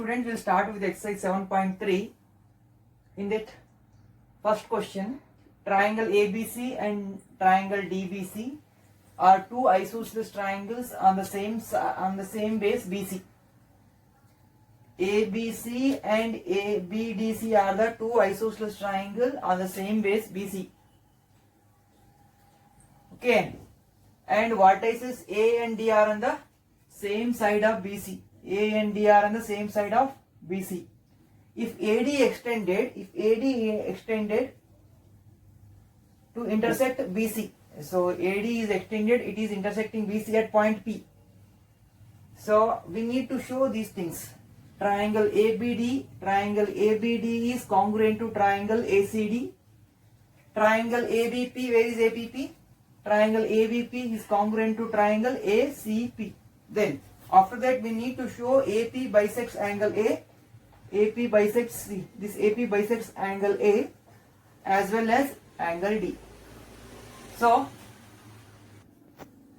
students, we'll start with exercise 7.3. In that first question, triangle ABC and triangle DBC are two isosceles triangles on the same base BC. ABC and BDC are the two isosceles triangles on the same base BC. Okay, and vertices A and D are on the same side of BC. A and D are on the same side of BC. If AD extended to intersect BC, so AD is extended, it is intersecting BC at point P. So we need to show these things. Triangle ABD is congruent to triangle ACD. Triangle ABP, where is ABP? Triangle ABP is congruent to triangle ACP. Then after that we need to show AP bisects angle A. AP bisects C. This AP bisects angle A as well as angle D. So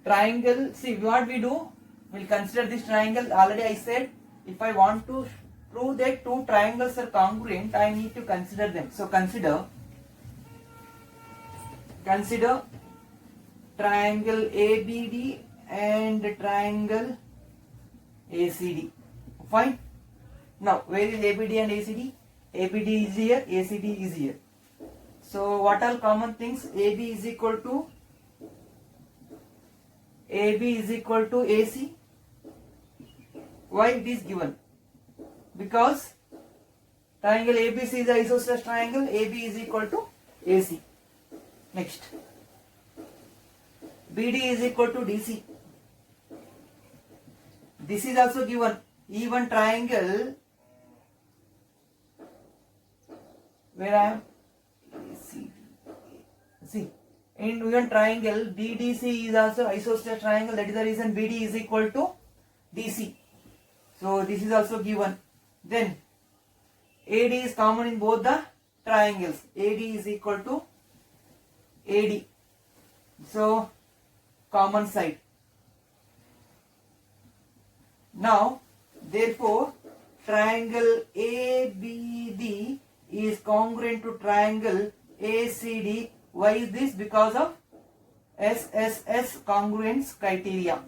triangle, see what we do, we'll consider this triangle. Already I said, if I want to prove that two triangles are congruent, I need to consider them. So consider triangle ABD and triangle ACD. Fine. Now where is ABD and ACD? ABD is here, ACD is here. So what are common things? AB is equal to AC. Why it is given? Because triangle ABC is an isosceles triangle. AB is equal to AC. Next, BD is equal to DC. This is also given. Even triangle where I am, see, in even triangle BDC is also isosceles triangle. That is the reason BD is equal to DC. So this is also given. Then AD is common in both the triangles. AD is equal to AD. So common side. Now therefore triangle ABD is congruent to triangle ACD. Why is this? Because of SSS congruence criteria.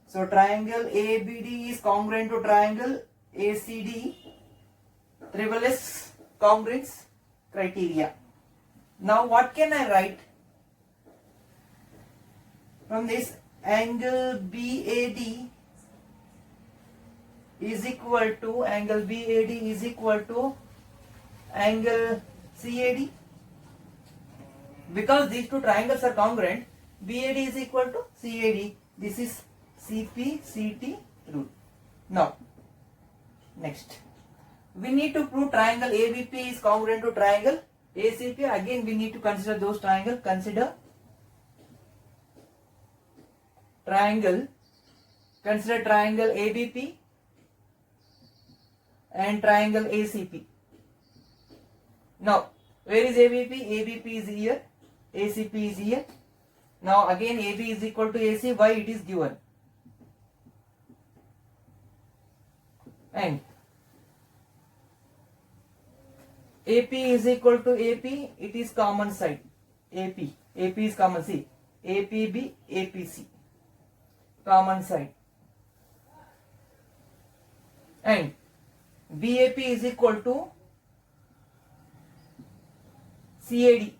So triangle ABD is congruent to triangle ACD. Triple S congruence criteria. Now what can I write from this? Angle BAD is equal to angle angle CAD. Because these two triangles are congruent, BAD is equal to CAD. This is CP-CT rule. Now, next, we need to prove triangle ABP is congruent to triangle ACP. Again, we need to consider those triangles. Consider triangle ABP and triangle ACP. Now, where is ABP? ABP is here, ACP is here. Now again AB is equal to AC. Why? It is given. And AP is equal to AP. It is common side. AP is common. See, APB, APC, common side. And BAP is equal to CAP.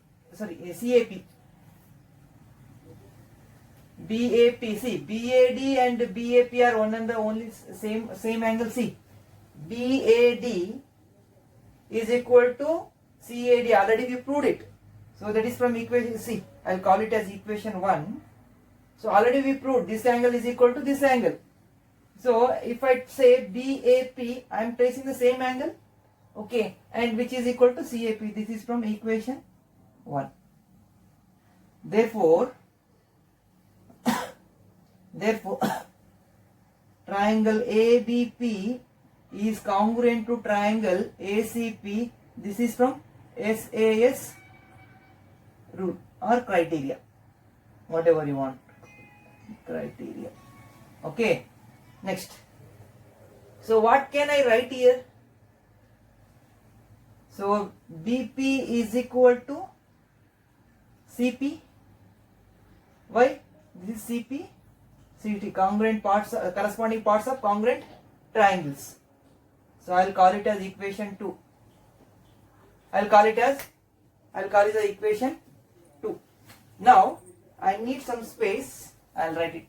BAP, see, BAD and BAP are one and the only same angle. See, BAD is equal to CAD. Already we proved it. So that is from equation. See, I'll call it as equation 1. So already we proved this angle is equal to this angle. So if I say BAP, I am tracing the same angle. Okay, and which is equal to CAP. This is from equation 1. Therefore, triangle ABP is congruent to triangle ACP. This is from SAS rule or criteria. whatever you want, criteria. Okay, next. So what can I write here? So BP is equal to CP. Why? This is CP, CT, congruent parts, corresponding parts of congruent triangles. So I'll call it as equation 2. I'll call it as equation 2. Now I need some space. I'll write it.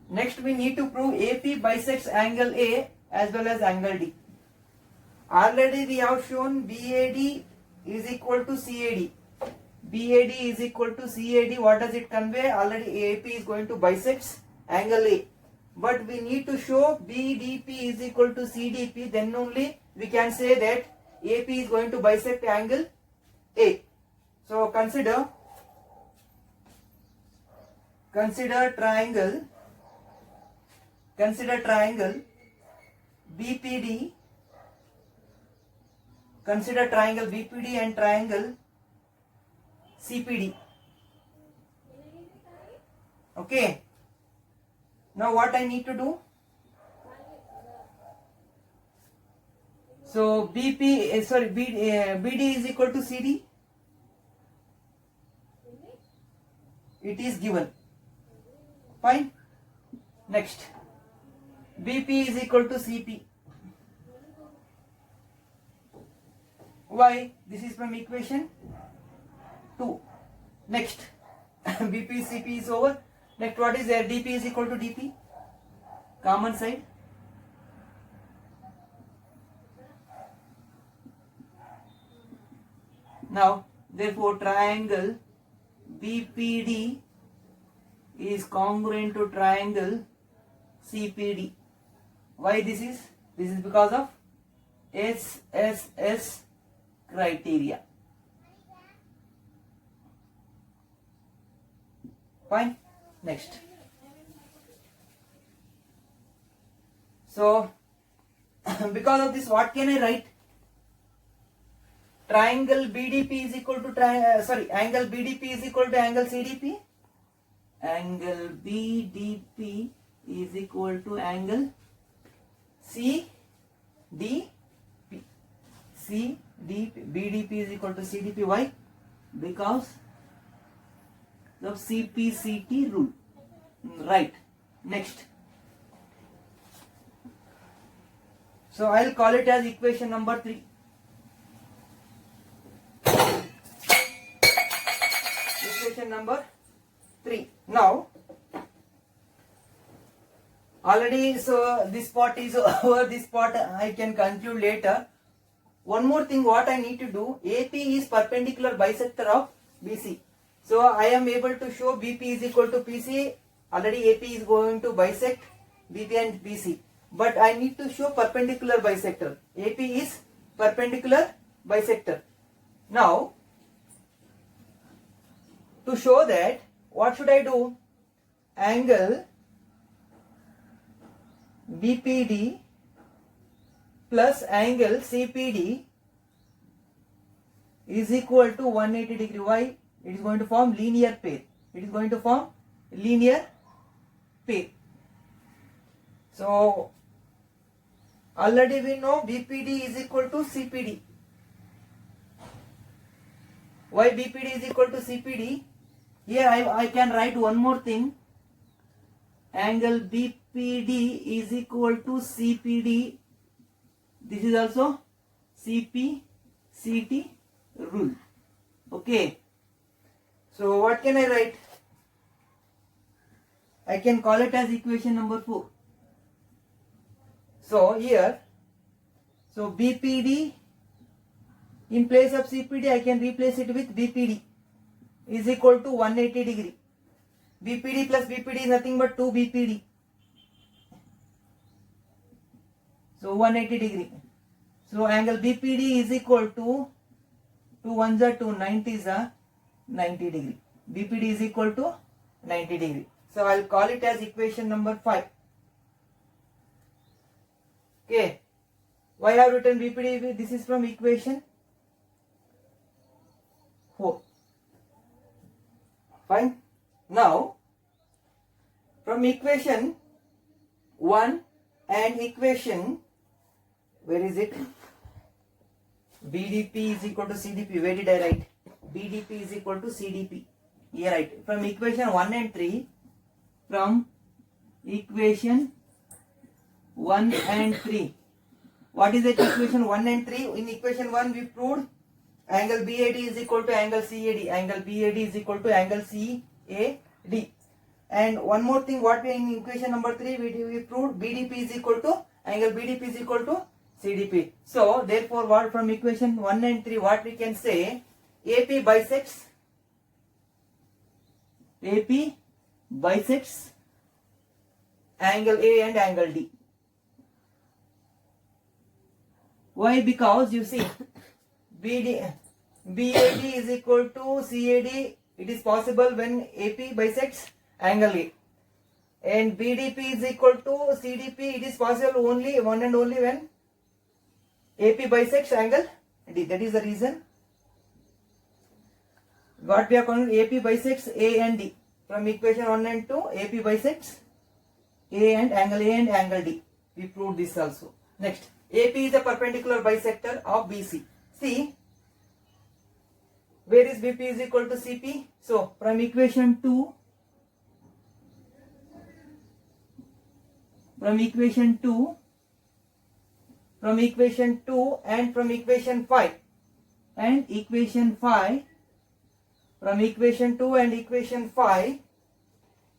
Next we need to prove AP bisects angle A as well as angle D. Already we have shown BAD is equal to CAD. BAD is equal to CAD. What does it convey? Already AP is going to bisect angle A. But we need to show BDP is equal to CDP. Then only we can say that AP is going to bisect angle A. So consider triangle BPD. Consider triangle BPD and triangle CPD. Okay. Now what I need to do? So BD is equal to CD. It is given. Fine. Next. BP is equal to CP. Why? This is from equation 2. Next. BP CP is over. Next, what is there? DP is equal to DP. Common side. Now, therefore, triangle BPD is congruent to triangle CPD. Why this is? This is because of SSS criteria. Fine. Next. So, because of this, what can I write? Triangle BDP is equal to angle BDP is equal to angle CDP. Angle BDP is equal to angle CDP. BDP is equal to CDP. Why? Because of CPCT rule. Right. Next. So I'll call it as equation number 3. Equation number 3. Now, already, so this part is over. This part I can conclude later. One more thing, what I need to do, AP is perpendicular bisector of BC. So I am able to show BP is equal to PC. Already AP is going to bisect BP and BC. But I need to show perpendicular bisector. AP is perpendicular bisector. Now, to show that, what should I do? Angle BPD plus angle CPD is equal to 180 degree. Why? It is going to form linear pair. It is going to form linear pair. So, already we know BPD is equal to CPD. Why BPD is equal to CPD? Here I can write one more thing. Angle BPD is equal to CPD. This is also CPCT rule. Okay. So what can I write? I can call it as equation number 4. So here, so BPD in place of CPD I can replace it with BPD is equal to 180 degree. BPD plus BPD is nothing but 2 BPD. So 180 degree. So angle BPD is equal to 2 1s are 2, 90s are 90 degree. BPD is equal to 90 degree. So I'll call it as equation number 5. Okay. Why I have written BPD? This is from equation 4. Fine. Now, from equation 1 and equation, where is it? BDP is equal to CDP. Where did I write? BDP is equal to CDP. Here right. From equation 1 and 3, from equation 1 and 3. What is that equation 1 and 3? In equation 1 we proved angle BAD is equal to angle CAD. Angle BAD is equal to angle CAD. And one more thing, what we in equation number 3 we proved BDP is equal to angle BDP is equal to CDP. So therefore what from equation 1 and 3 what we can say, AP bisects angle A and angle D. Why? Because you see BAD is equal to CAD. It is possible when AP bisects angle A, and BDP is equal to CDP. It is possible only one and only when AP bisects angle D. That is the reason what we are calling AP bisects A and D. From equation 1 and 2, AP bisects A and angle D. We proved this also. Next, AP is a perpendicular bisector of BC. See, where is BP is equal to CP? So, from equation 2, and from equation 5, and equation 5, from equation 2 and equation 5,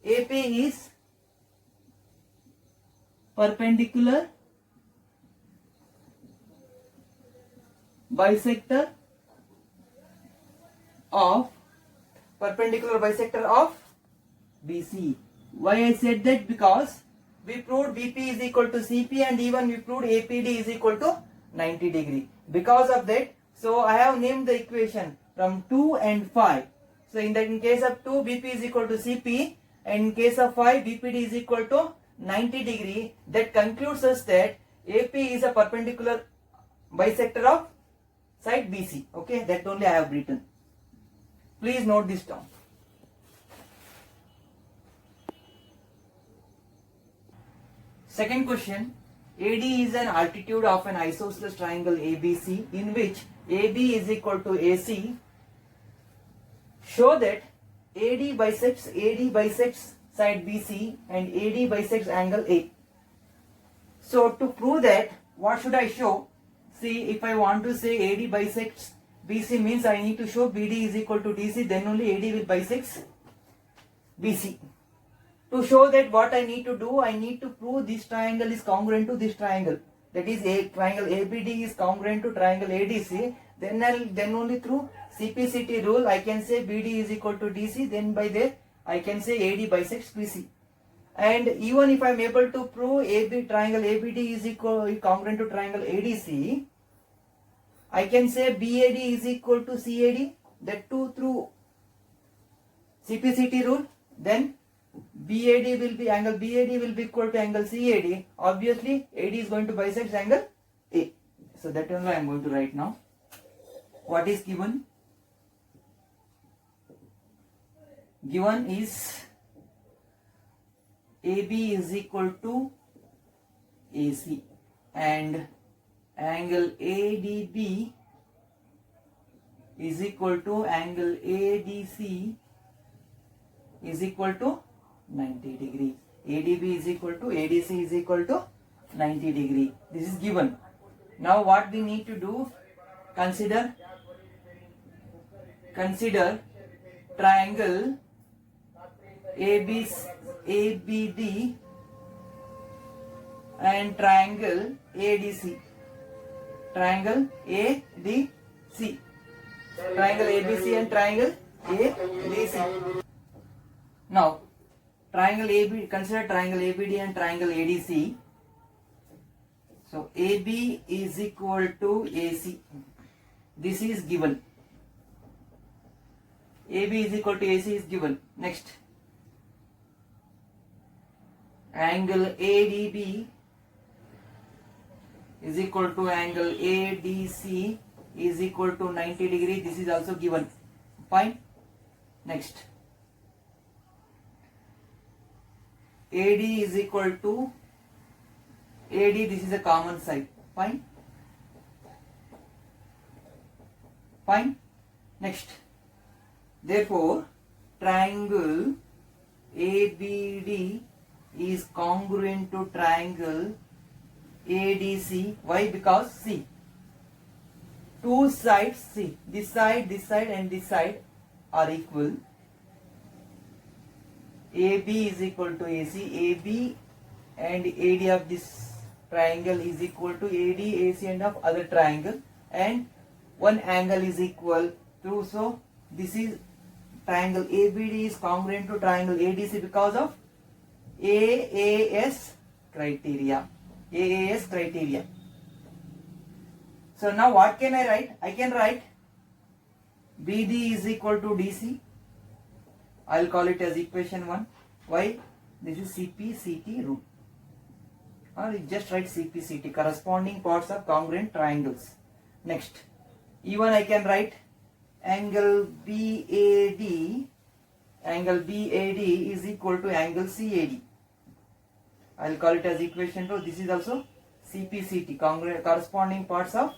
AP is perpendicular bisector of BC. Why I said that? Because we proved BP is equal to CP and even we proved APD is equal to 90 degree. Because of that, so I have named the equation from 2 and 5. So in case of 2, BP is equal to CP, and in case of 5, BPD is equal to 90 degree. That concludes us that AP is a perpendicular bisector of side BC. Okay, that only I have written. Please note this down. Second question. AD is an altitude of an isosceles triangle ABC in which AB is equal to AC. Show that AD bisects side BC and AD bisects angle A. So to prove that, what should I show? See, if I want to say AD bisects BC means I need to show BD is equal to DC, then only AD will bisects BC. To show that, what I need to do, I need to prove this triangle is congruent to this triangle. That is, a triangle ABD is congruent to triangle ADC. Then only through CPCT rule I can say BD is equal to DC. Then by there I can say AD bisects BC. And even if I am able to prove triangle ABD is congruent to triangle ADC, I can say BAD is equal to CAD. That too through CPCT rule. Then BAD will be equal to angle CAD. Obviously, AD is going to bisect angle A. So that only I am going to write now. What is given? Given is AB is equal to AC and angle ADB is equal to angle ADC is equal to 90 degree. ADB is equal to ADC is equal to 90 degree. This is given. Now what we need to do, consider triangle ABD and triangle ADC. Triangle ADC. Triangle ABC and triangle ADC. Now, consider triangle ABD and triangle ADC. So, AB is equal to AC. This is given. AB is equal to AC is given. Next, angle ADB is equal to angle ADC is equal to 90 degree. This is also given. Fine. Next, AD is equal to AD, this is a common side. Fine. Fine. Next. Therefore, triangle ABD is congruent to triangle ADC. Why? Because see, two sides, see, this side and this side are equal. AB is equal to AC. AB and AD of this triangle is equal to AD, AC and of other triangle, and one angle is equal to, so this is triangle ABD is congruent to triangle ADC because of AAS criteria. AAS criteria. So now what can I write? I can write BD is equal to DC. I'll call it as equation 1. Why? This is CP-CT rule. Or you just write CP-CT, corresponding parts of congruent triangles. Next, even I can write angle BAD is equal to angle CAD. I'll call it as equation 2. This is also CP-CT, corresponding parts of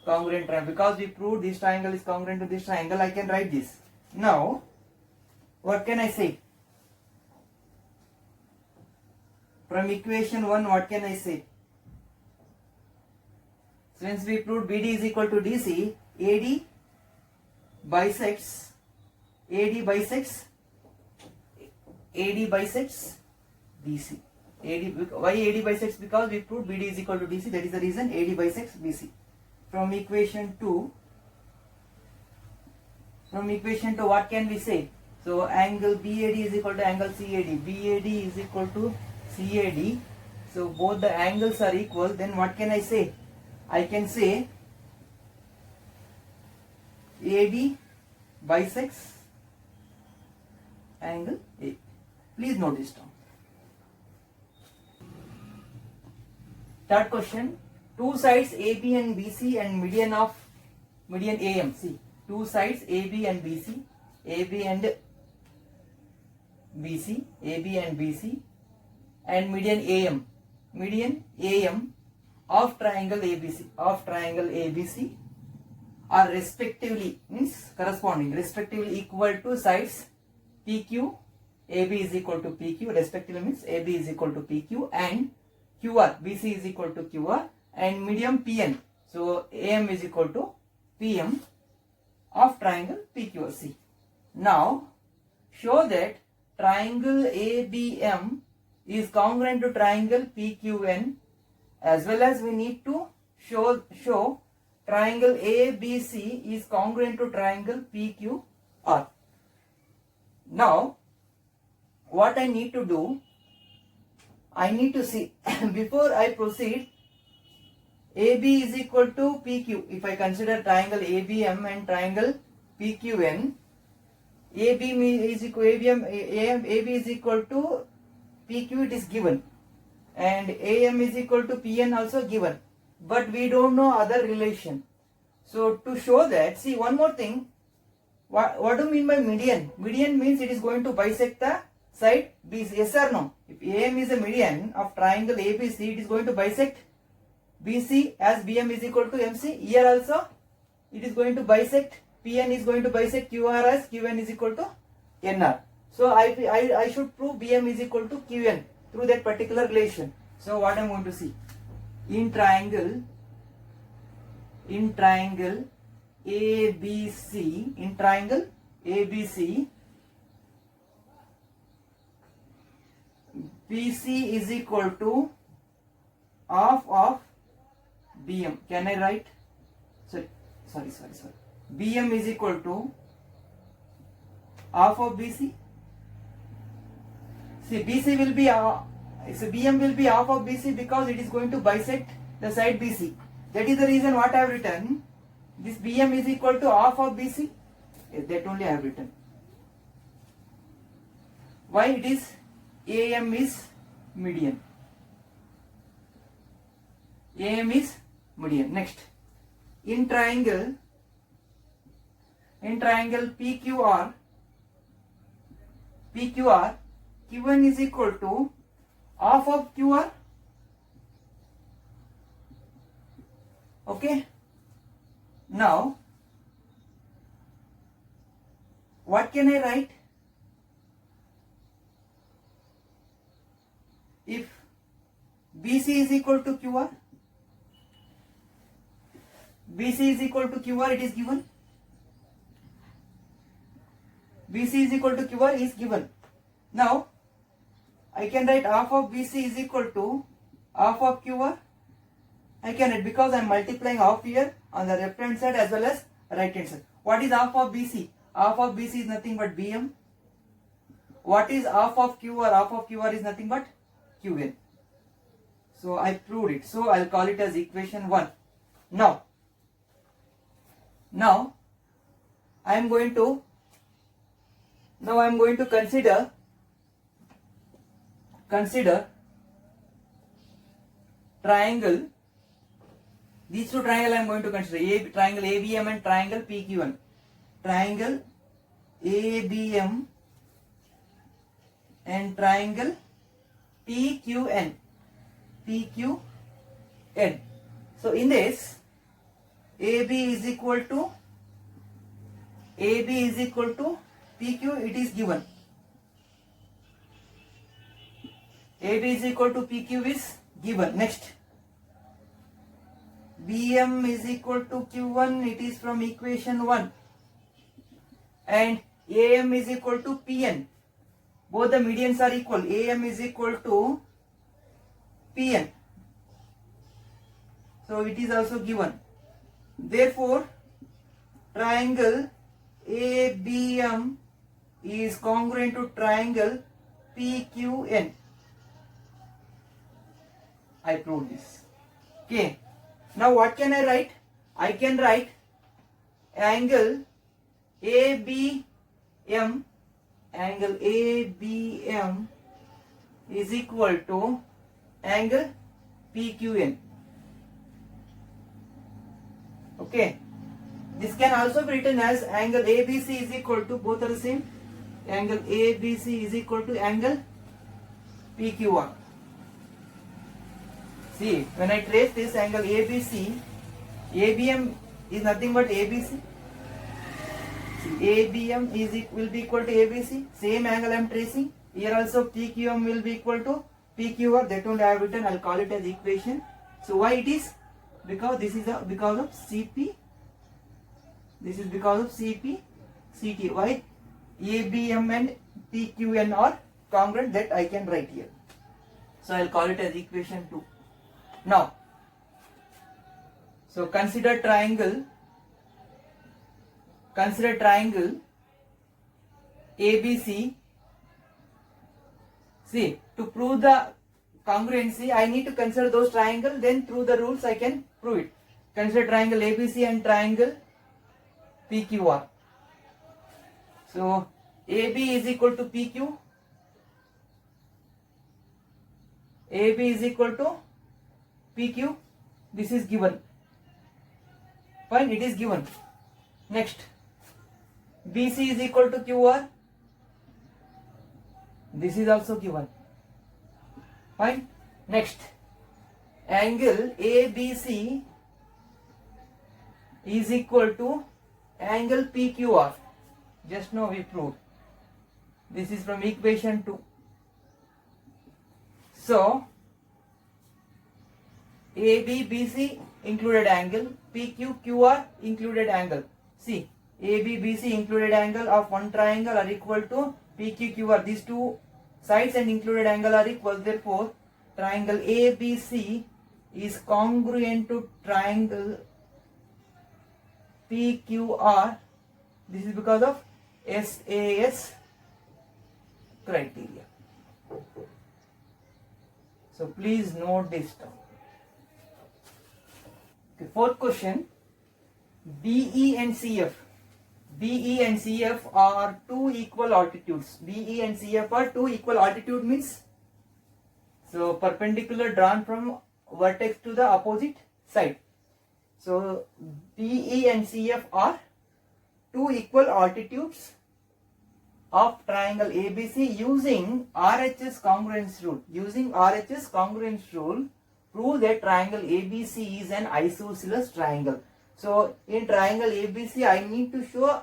congruent triangle. Because we proved this triangle is congruent to this triangle, I can write this. Now, what can I say? From equation 1, what can I say? Since we proved BD is equal to DC, AD bisects BC. Why AD bisects? Because we proved BD is equal to DC. That is the reason AD bisects BC. From equation 2, what can we say? So angle BAD is equal to angle CAD. BAD is equal to CAD. So both the angles are equal. Then what can I say? I can say AD bisects angle A. Please note this down. Third question. Two sides AB and BC and median AM. See, two sides AB and BC, AB and BC and median AM of triangle ABC are respectively, means corresponding, respectively equal to sides PQ. AB is equal to PQ, respectively means AB is equal to PQ, and QR, BC is equal to QR, and medium PN. So AM is equal to PM of triangle PQRC. Now show that triangle ABM is congruent to triangle PQN, as well as we need to show triangle ABC is congruent to triangle PQR. Now what I need to do, I need to see before I proceed, AB is equal to PQ. If I consider triangle ABM and triangle PQN, AB is equal to PQ, it is given, and AM is equal to PN also given, but we don't know other relation. So to show that, see one more thing, what do you mean by median? Median means it is going to bisect the side BC. Yes or no? If AM is a median of triangle ABC, it is going to bisect BC as BM is equal to MC. Here also it is going to bisect, PN is going to bisect QR as QN is equal to NR. So I should prove BM is equal to QN through that particular relation. So what I am going to see, in triangle ABC, BC is equal to half of BM. Can I write? Sorry. BM is equal to half of BC. See, BC will be so BM will be half of BC because it is going to bisect the side BC. That is the reason what I have written. This BM is equal to half of BC. That only I have written. Why it is? AM is median. AM is median. Next, in triangle PQR, Q1 is equal to half of QR. Okay. Now, what can I write? If BC is equal to QR, BC is equal to QR, it is given. BC is equal to QR is given. Now, I can write half of BC is equal to half of QR. I can write because I am multiplying half here on the left hand side as well as right hand side. What is half of BC? Half of BC is nothing but BM. What is half of QR? Half of QR is nothing but QN. So I proved it. So I'll call it as equation 1. Now I am going to consider triangle. These two triangles I am going to consider, triangle ABM and triangle PQN. Triangle ABM and triangle PQN. So in this, AB is equal to PQ, it is given. AB is equal to PQ is given. Next, BM is equal to Q1, it is from equation 1. And AM is equal to PN. Both the medians are equal. AM is equal to PN. So it is also given. Therefore, triangle ABM is congruent to triangle PQN. I proved this. Okay. Now what can I write? I can write angle ABM is equal to angle PQN. Okay. This can also be written as angle ABC is equal to, both are the same, angle ABC is equal to angle PQR. See, when I trace this angle ABC, ABM is nothing but ABC. See, ABM will be equal to ABC. Same angle I am tracing. Here also PQM will be equal to PQR. That one I have written. I'll call it as equation. So why it is? Because this is because of CP. This is because of CP, CT. Why? ABM and PQN are congruent, that I can write here. So I'll call it as equation 2. Now, so consider triangle ABC. See, to prove the congruency, I need to consider those triangles, then through the rules I can prove it. Consider triangle ABC and triangle PQR. So AB is equal to PQ. AB is equal to PQ. This is given. Fine, it is given. Next, BC is equal to QR. This is also given. Fine. Next, angle ABC is equal to angle PQR. Just now we proved. This is from equation 2. So, AB, BC included angle, PQ, QR included angle. See, AB, BC included angle of one triangle are equal to PQ, QR. These two sides and included angle are equal. Therefore, triangle ABC is congruent to triangle PQR. This is because of SAS criteria. So please note this down. Okay, fourth question. BE and CF. BE and CF are two equal altitudes. BE and CF are two equal altitude means, so perpendicular drawn from vertex to the opposite side. So BE and CF are two equal altitudes of triangle ABC using RHS congruence rule. Using RHS congruence rule, prove that triangle ABC is an isosceles triangle. So in triangle ABC, I need to show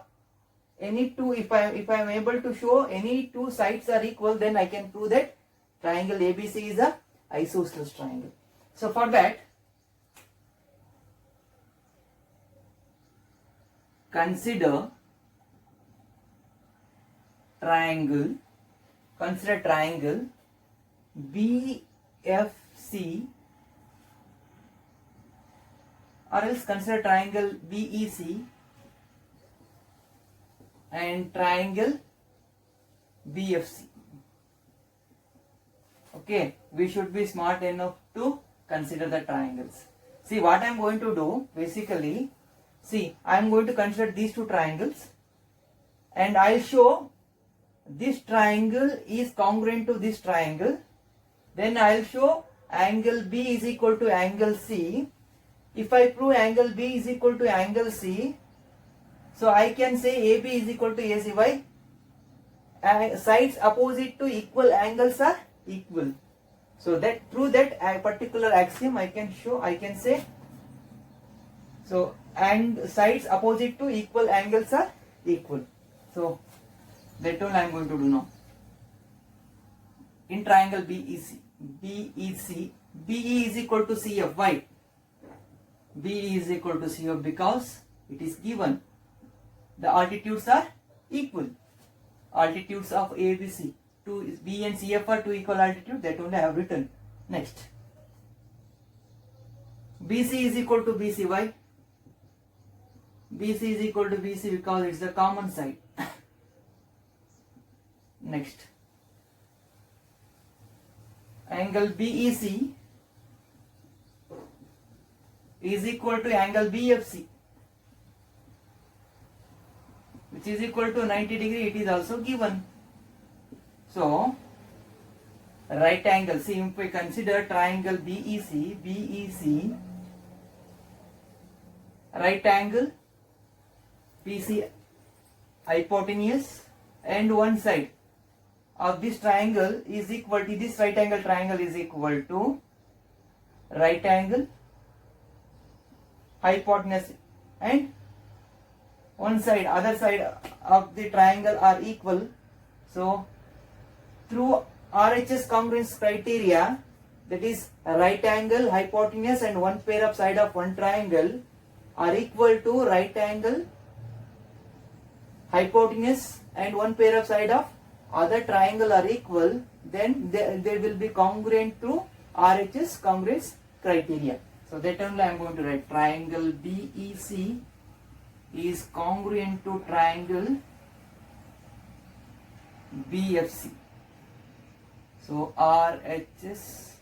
any two. If I am able to show any two sides are equal, then I can prove that triangle ABC is a isosceles triangle. So for that, consider triangle BFC, or else consider triangle BEC and triangle BFC. Okay, we should be smart enough to consider the triangles. See what I am going to do basically. See, I am going to consider these two triangles and I will show this triangle is congruent to this triangle. Then I will show angle B is equal to angle C. If I prove angle B is equal to angle C, so I can say AB is equal to AC. Why? Sides opposite to equal angles are equal. So that through that a particular axiom I can show, I can say, so and sides opposite to equal angles are equal. So that all I am going to do now. In triangle BEC, BE is equal to CF. Why? BE is equal to CF because it is given the altitudes are equal. Altitudes of ABC, B and CF are two equal altitude, that only I have written. Next, BC is equal to BC. Why? BC is equal to BC because it's the common side. Next, angle BEC is equal to angle BFC, which is equal to 90 degree. It is also given. So right angle, see if we consider triangle BEC, right angle, BC hypotenuse, and one side of this triangle is equal to, this right angle triangle is equal to right angle, hypotenuse, and one side, other side of the triangle are equal. So through RHS congruence criteria, that is right angle, hypotenuse, and one pair of side of one triangle are equal to right angle, hypotenuse, and one pair of side of other triangle are equal, then they will be congruent to RHS congruence criteria. So that only I am going to write triangle BEC is congruent to triangle BFC. So RHS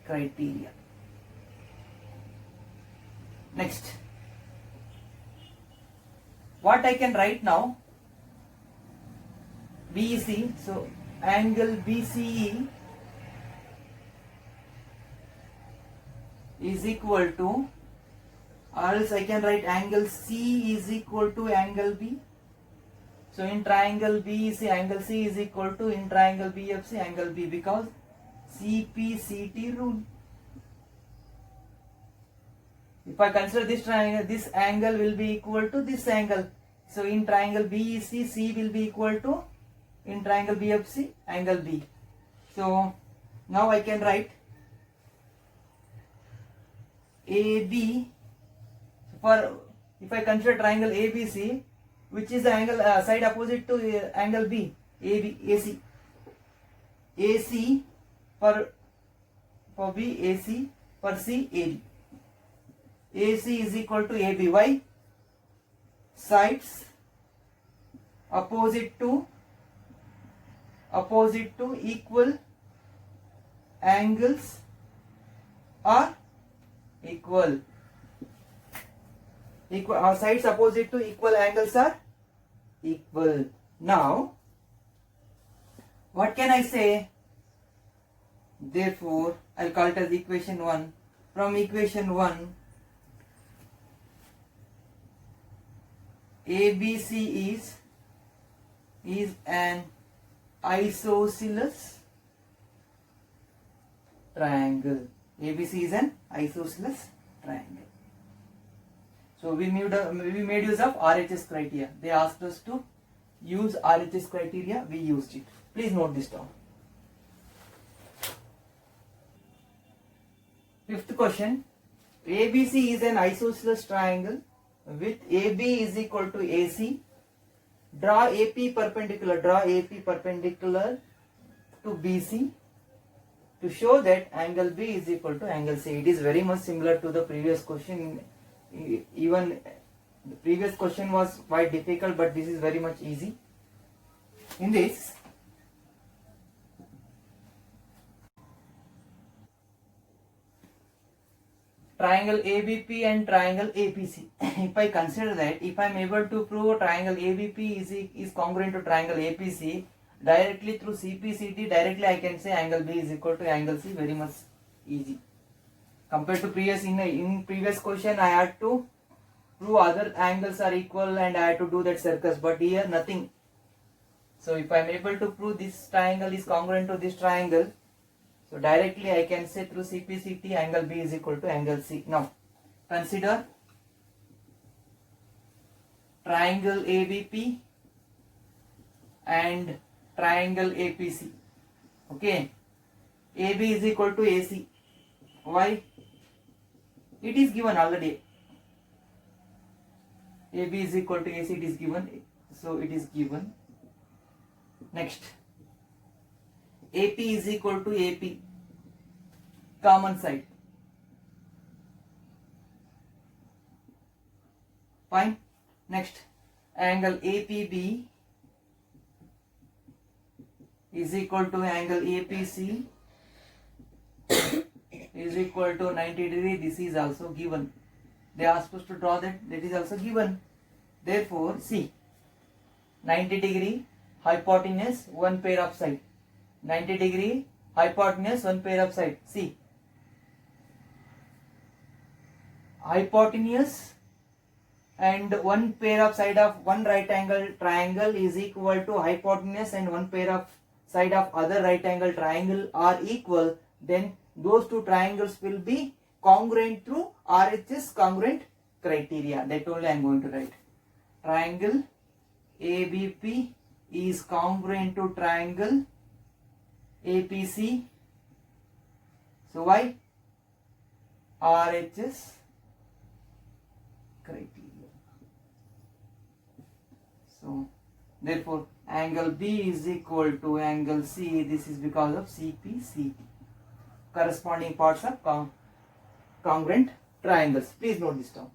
criteria. Next, what I can write now? BEC, so angle BCE is equal to, or else I can write angle C is equal to angle B. So in triangle BEC, angle C is equal to, in triangle BFC, angle B, because CPCT rule. If I consider this triangle, this angle will be equal to this angle. So in triangle BEC, C will be equal to, in triangle BFC, angle B. So now I can write AB, for if I consider triangle ABC, which is the angle side opposite to angle B, AB, AC. AC for B, AC, for C, AB. AC is equal to AB. Why? Sides opposite to equal angles are equal. Sides opposite to equal angles are equal. Now, what can I say? Therefore, I'll call it as equation 1. From equation 1, ABC is is an isosceles triangle. ABC is an isosceles triangle. So we made use of RHS criteria. They asked us to use RHS criteria. We used it. Please note this down. Fifth question. ABC is an isosceles triangle with AB is equal to AC. Draw AP perpendicular. Draw AP perpendicular to BC to show that angle B is equal to angle C. It is very much similar to the previous question. Even the previous question was quite difficult, but this is very much easy. In this, triangle ABP and triangle APC. If I consider that, if I am able to prove triangle ABP is congruent to triangle APC directly through CPCT, directly I can say angle B is equal to angle C. Very much easy. Compared to previous, in previous question I had to prove other angles are equal and I had to do that circus, but here nothing. So if I am able to prove this triangle is congruent to this triangle, so directly I can say through CPCT angle B is equal to angle C. Now consider triangle ABP and triangle APC. Okay, AB is equal to AC. Why? It is given already. AB is equal to AC, it is given. So it is given. Next, AP is equal to AP, common side. Fine. Next, angle APB is equal to angle APC is equal to 90 degree. This is also given. They are supposed to draw that. That is also given. Therefore, see, 90 degree hypotenuse, one pair of side. 90 degree hypotenuse, one pair of side. See, hypotenuse and one pair of side of one right angle triangle is equal to hypotenuse and one pair of side of other right angle triangle are equal, then those two triangles will be congruent through RHS congruent criteria. That only I am going to write. Triangle ABP is congruent to triangle APC. So why? RHS criteria. So therefore angle B is equal to angle C. This is because of CPCT. Corresponding parts of congruent triangles. Please note this down.